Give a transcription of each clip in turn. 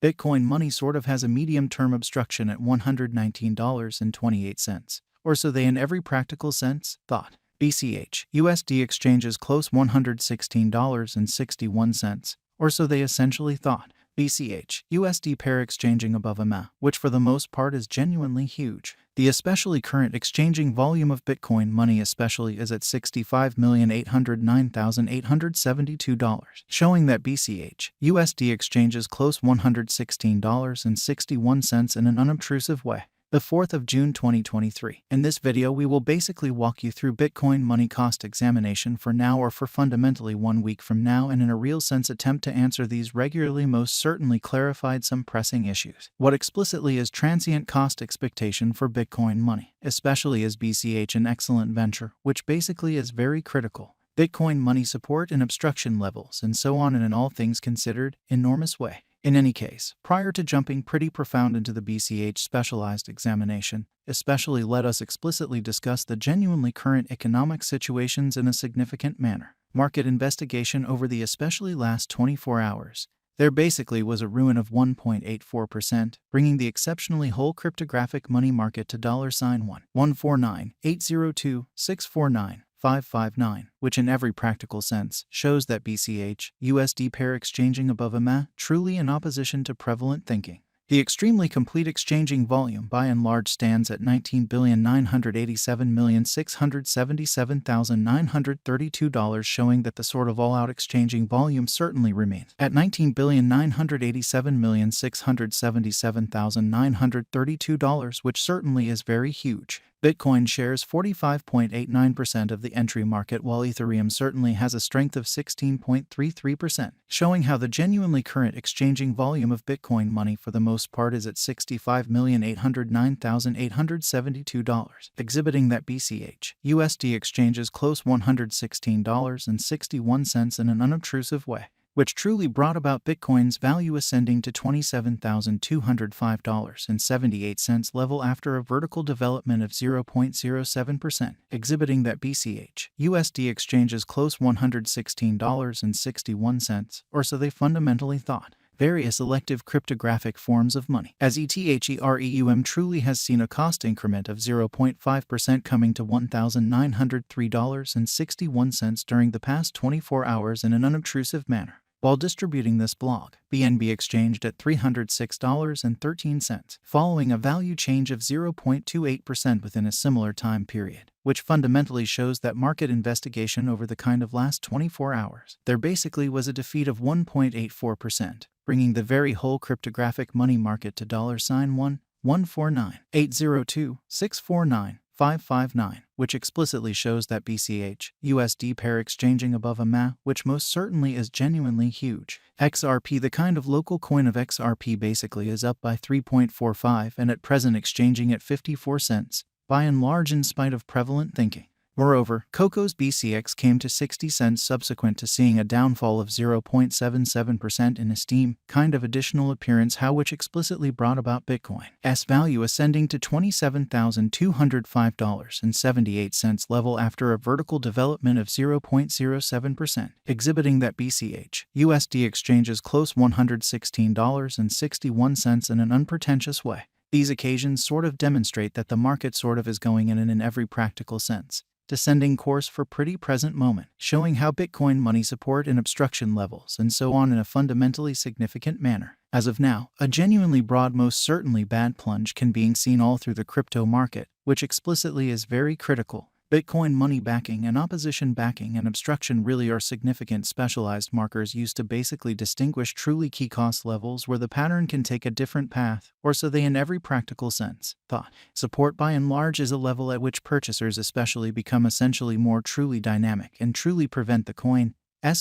Bitcoin money sort of has a medium-term obstruction at $119.28, or so they in every practical sense thought. BCH USD exchanges close $116.61, or so they essentially thought. BCH USD pair exchanging above a MA, which for the most part is genuinely huge. The especially current exchanging volume of Bitcoin money especially is at $65,809,872, showing that BCH USD exchanges close $116.61 in an unobtrusive way. The 4th of June 2023. In this video we will basically walk you through Bitcoin money cost examination for now or for fundamentally 1 week from now, and in a real sense attempt to answer these regularly most certainly clarified some pressing issues. What explicitly is transient cost expectation for Bitcoin money, especially is BCH an excellent venture, which basically is very critical. Bitcoin money support and obstruction levels and so on in an all things considered enormous way. In any case, prior to jumping pretty profound into the BCH specialized examination, especially let us explicitly discuss the genuinely current economic situations in a significant manner. Market investigation over the especially last 24 hours. There basically was a ruin of 1.84%, bringing the exceptionally whole cryptographic money market to $1,149,802,649. 559, which in every practical sense shows that BCH USD pair exchanging above a MA truly in opposition to prevalent thinking. The extremely complete exchanging volume by and large stands at $19,987,677,932, showing that the sort of all-out exchanging volume certainly remains at $19,987,677,932, which certainly is very huge. Bitcoin shares 45.89% of the entry market, while Ethereum certainly has a strength of 16.33%, showing how the genuinely current exchanging volume of Bitcoin money for the most part is at $65,809,872, exhibiting that BCH USD exchanges close $116.61 in an unobtrusive way, which truly brought about Bitcoin's value ascending to $27,205.78 level after a vertical development of 0.07%, exhibiting that BCH USD exchanges close $116.61, or so they fundamentally thought. Various elective cryptographic forms of money, as Ethereum truly has seen a cost increment of 0.5% coming to $1,903.61 during the past 24 hours in an unobtrusive manner. While distributing this blog, BNB exchanged at $306.13, following a value change of 0.28% within a similar time period, which fundamentally shows that market investigation over the kind of last 24 hours. There basically was a defeat of 1.84%, bringing the very whole cryptographic money market to $1,149,802,649. 559, which explicitly shows that BCH USD pair exchanging above a MA, which most certainly is genuinely huge. XRP, the kind of local coin of XRP, basically is up by 3.45 and at present exchanging at 54 cents, by and large in spite of prevalent thinking. Moreover, Coco's BCX came to 60 cents subsequent to seeing a downfall of 0.77% in esteem, kind of additional appearance how which explicitly brought about Bitcoin's value ascending to $27,205.78 level after a vertical development of 0.07%, exhibiting that BCH USD exchanges close $116.61 in an unpretentious way. These occasions sort of demonstrate that the market sort of is going in every practical sense descending course for pretty present moment, showing how Bitcoin money support and obstruction levels and so on in a fundamentally significant manner. As of now, a genuinely broad, most certainly bad plunge can be seen all through the crypto market, which explicitly is very critical. Bitcoin money backing and opposition backing and obstruction really are significant specialized markers used to basically distinguish truly key cost levels where the pattern can take a different path, or so they in every practical sense thought. Support by and large is a level at which purchasers especially become essentially more truly dynamic and truly prevent the coin's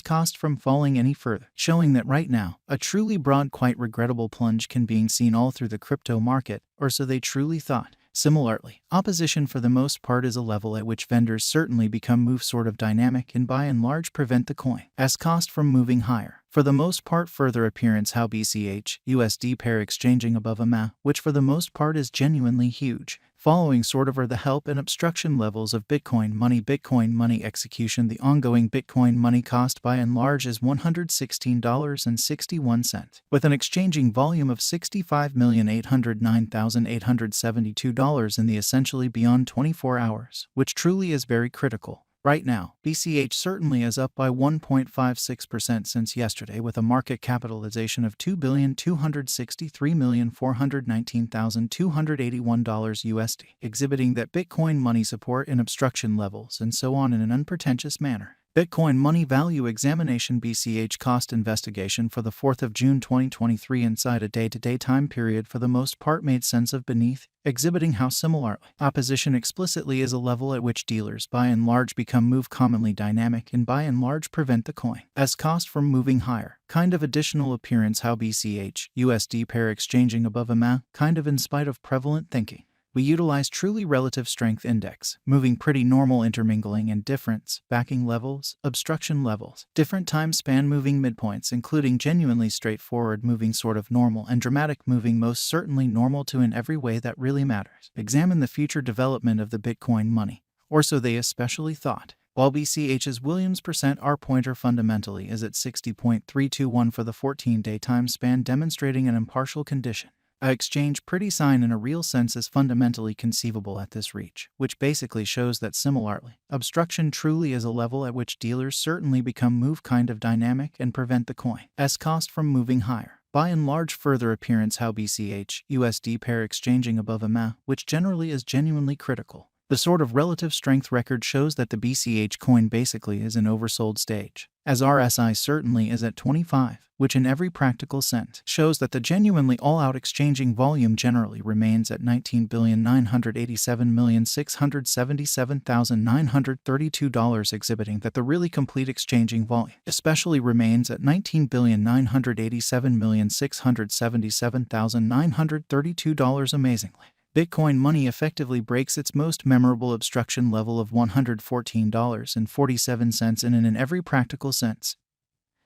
cost from falling any further, showing that right now, a truly broad, quite regrettable plunge can be seen all through the crypto market, or so they truly thought. Similarly, opposition for the most part is a level at which vendors certainly become move sort of dynamic and by and large prevent the coin's cost from moving higher. For the most part, further appearance how BCH USD pair exchanging above a MA, which for the most part is genuinely huge. Following sort of are the help and obstruction levels of Bitcoin money. Bitcoin money execution. The ongoing Bitcoin money cost by and large is $116.61, with an exchanging volume of $65,809,872 in the essentially beyond 24 hours, which truly is very critical. Right now, BCH certainly is up by 1.56% since yesterday, with a market capitalization of $2,263,419,281 USD, exhibiting that Bitcoin money support and obstruction levels and so on in an unpretentious manner. Bitcoin money value examination. BCH cost investigation for the 4th of June 2023 inside a day-to-day time period for the most part made sense of beneath, exhibiting how similarly opposition explicitly is a level at which dealers by and large become move commonly dynamic and by and large prevent the coin as cost from moving higher. Kind of additional appearance how BCH USD pair exchanging above a ma, kind of in spite of prevalent thinking. We utilize truly relative strength index, moving pretty normal intermingling and difference, backing levels, obstruction levels, different time span moving midpoints including genuinely straightforward moving sort of normal and dramatic moving most certainly normal to in every way that really matters. Examine the future development of the Bitcoin money, or so they especially thought. While BCH's Williams % R pointer fundamentally is at 60.321 for the 14-day time span, demonstrating an impartial condition. A exchange pretty sign in a real sense is fundamentally conceivable at this reach, which basically shows that similarly, obstruction truly is a level at which dealers certainly become move kind of dynamic and prevent the coin as cost from moving higher. By and large further appearance how BCH USD pair exchanging above a ma, which generally is genuinely critical. The sort of relative strength record shows that the BCH coin basically is an oversold stage, as RSI certainly is at 25, which in every practical sense shows that the genuinely all-out exchanging volume generally remains at $19,987,677,932, exhibiting that the really complete exchanging volume especially remains at $19,987,677,932 amazingly. Bitcoin money effectively breaks its most memorable obstruction level of $114.47 in every practical sense.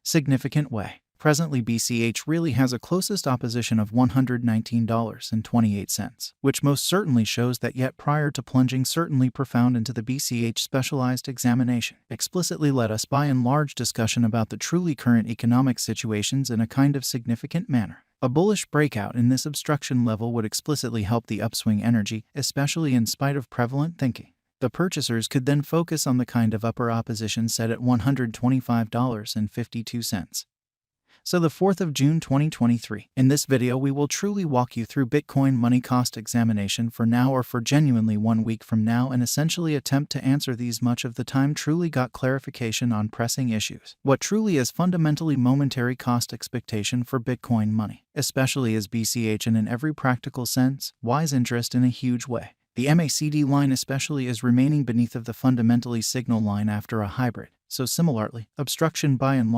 Significant way. Presently BCH really has a closest opposition of $119.28, which most certainly shows that yet prior to plunging certainly profound into the BCH specialized examination, explicitly led us by and large discussion about the truly current economic situations in a kind of significant manner. A bullish breakout in this obstruction level would explicitly help the upswing energy, especially in spite of prevalent thinking. The purchasers could then focus on the kind of upper opposition set at $125.52. So the 4th of June 2023. In this video we will truly walk you through Bitcoin money cost examination for now or for genuinely 1 week from now and essentially attempt to answer these much of the time truly got clarification on pressing issues. What truly is fundamentally momentary cost expectation for Bitcoin money, especially as BCH and in every practical sense, wise interest in a huge way. The MACD line especially is remaining beneath of the fundamentally signal line after a hybrid, so similarly, obstruction by and large